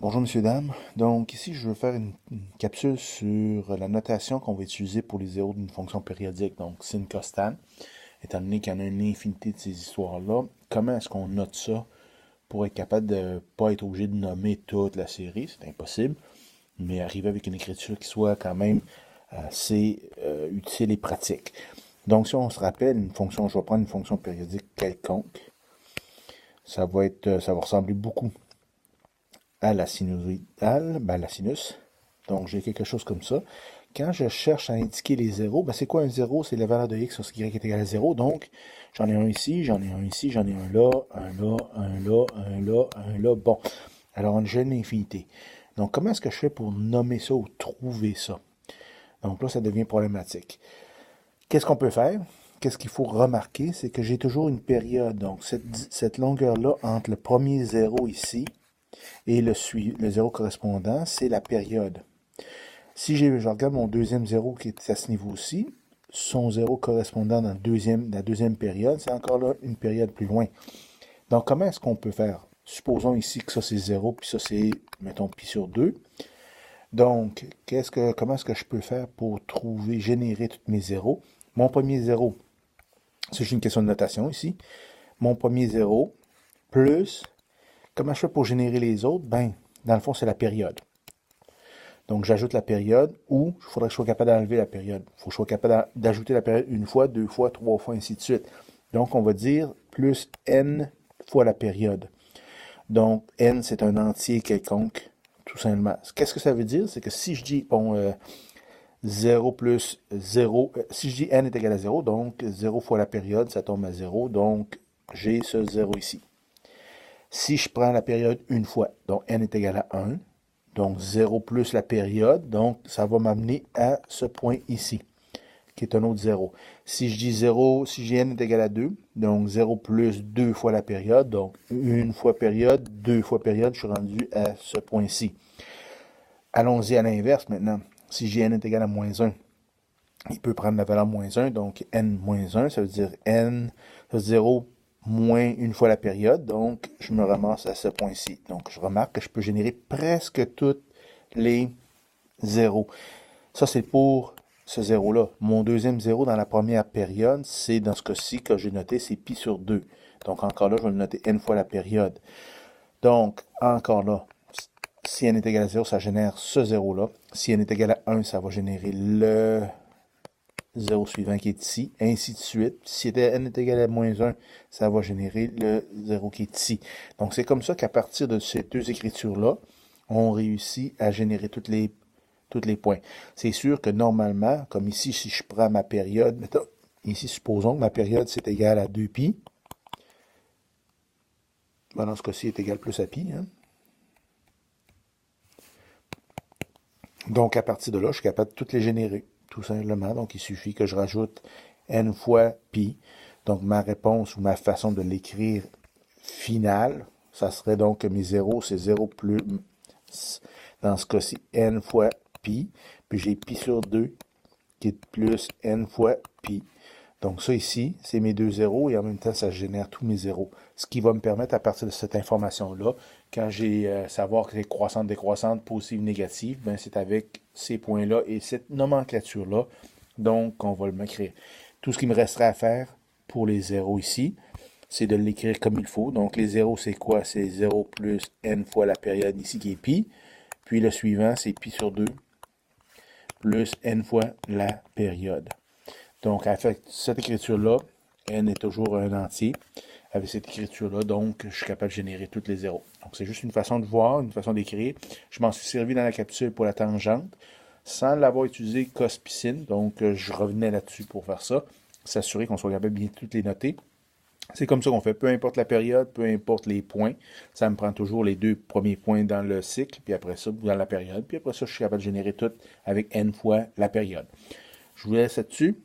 Bonjour messieurs, dames. Donc ici, je veux faire une capsule sur la notation qu'on va utiliser pour les zéros d'une fonction périodique, donc sin costan. Étant donné qu'il y en a une infinité de ces histoires-là, comment est-ce qu'on note ça pour être capable de ne pas être obligé de nommer toute la série? C'est impossible, mais arriver avec une écriture qui soit quand même assez utile et pratique. Donc si on se rappelle, une fonction, je vais prendre une fonction périodique quelconque, ça va ressembler beaucoup à la sinusoïdale, la sinus. Donc, j'ai quelque chose comme ça. Quand je cherche à indiquer les zéros, c'est quoi un zéro? C'est la valeur de x sur y est égal à 0. Donc, j'en ai un ici, j'en ai un ici, j'en ai un là, un là, un là, un là, un là. Bon, alors j'ai une infinité. Donc, comment est-ce que je fais pour nommer ça ou trouver ça? Donc là, ça devient problématique. Qu'est-ce qu'on peut faire? Qu'est-ce qu'il faut remarquer? C'est que j'ai toujours une période. Donc, cette longueur-là entre le premier zéro ici et le zéro correspondant, c'est la période. Si je regarde mon deuxième zéro qui est à ce niveau-ci, son zéro correspondant dans la deuxième période, c'est encore là une période plus loin. Donc, comment est-ce qu'on peut faire? Supposons ici que ça c'est 0, puis ça c'est, mettons, pi sur 2. Donc, comment est-ce que je peux faire pour générer tous mes zéros? Mon premier zéro, c'est juste une question de notation ici. Mon premier zéro, plus, comment je fais pour générer les autres? Dans le fond, c'est la période. Donc, j'ajoute la période ou il faudrait que je sois capable d'enlever la période. Il faut que je sois capable d'ajouter la période une fois, deux fois, trois fois, ainsi de suite. Donc, on va dire plus n fois la période. Donc, n, c'est un entier quelconque, tout simplement. Qu'est-ce que ça veut dire? C'est que si je dis, 0 plus 0, si je dis n est égal à 0, donc 0 fois la période, ça tombe à 0. Donc, j'ai ce 0 ici. Si je prends la période une fois, donc n est égal à 1, donc 0 plus la période, donc ça va m'amener à ce point ici, qui est un autre 0. Si je dis 0, si je dis n est égal à 2, donc 0 plus 2 fois la période, donc une fois période, deux fois période, je suis rendu à ce point-ci. Allons-y à l'inverse maintenant. Si j'ai n est égal à moins 1, il peut prendre la valeur moins 1, donc n moins 1, ça veut dire n, ça veut dire 0 moins une fois la période, donc je me ramasse à ce point-ci. Donc je remarque que je peux générer presque tous les zéros. Ça, c'est pour ce zéro-là. Mon deuxième zéro dans la première période, c'est dans ce cas-ci que j'ai noté, c'est pi sur 2. Donc encore là, je vais le noter n fois la période. Donc, encore là, si n est égal à 0, ça génère ce zéro-là. Si n est égal à 1, ça va générer le 0 suivant qui est ici, ainsi de suite. Si n est égal à moins 1, ça va générer le 0 qui est ici. Donc, c'est comme ça qu'à partir de ces deux écritures-là, on réussit à générer tous les points. C'est sûr que normalement, comme ici, si je prends ma période, mettons, ici, supposons que ma période, c'est égal à 2pi. Dans ce cas-ci, est égal plus à pi. Hein? Donc, à partir de là, je suis capable de toutes les générer, tout simplement. Donc, il suffit que je rajoute n fois pi. Donc, ma réponse ou ma façon de l'écrire finale, ça serait donc que mes zéros, c'est 0 plus, dans ce cas-ci, n fois pi. Puis j'ai pi sur 2 qui est plus n fois pi. Donc ça ici, c'est mes deux zéros et en même temps, ça génère tous mes zéros. Ce qui va me permettre, à partir de cette information-là, quand j'ai savoir que c'est croissante, décroissante, positive, négative, c'est avec ces points-là et cette nomenclature-là, donc on va le m'écrire. Tout ce qui me resterait à faire pour les zéros ici, c'est de l'écrire comme il faut. Donc les zéros, c'est quoi? C'est 0 plus n fois la période ici qui est pi. Puis le suivant, c'est pi sur 2 plus n fois la période. Donc, avec cette écriture-là, n est toujours un entier. Avec cette écriture-là, donc, je suis capable de générer tous les zéros. Donc, c'est juste une façon de voir, une façon d'écrire. Je m'en suis servi dans la capsule pour la tangente, sans l'avoir utilisé cospicine. Donc, je revenais là-dessus pour faire ça. S'assurer qu'on soit capable de bien toutes les noter. C'est comme ça qu'on fait. Peu importe la période, peu importe les points. Ça me prend toujours les deux premiers points dans le cycle, puis après ça, dans la période. Puis après ça, je suis capable de générer tout avec n fois la période. Je vous laisse là-dessus.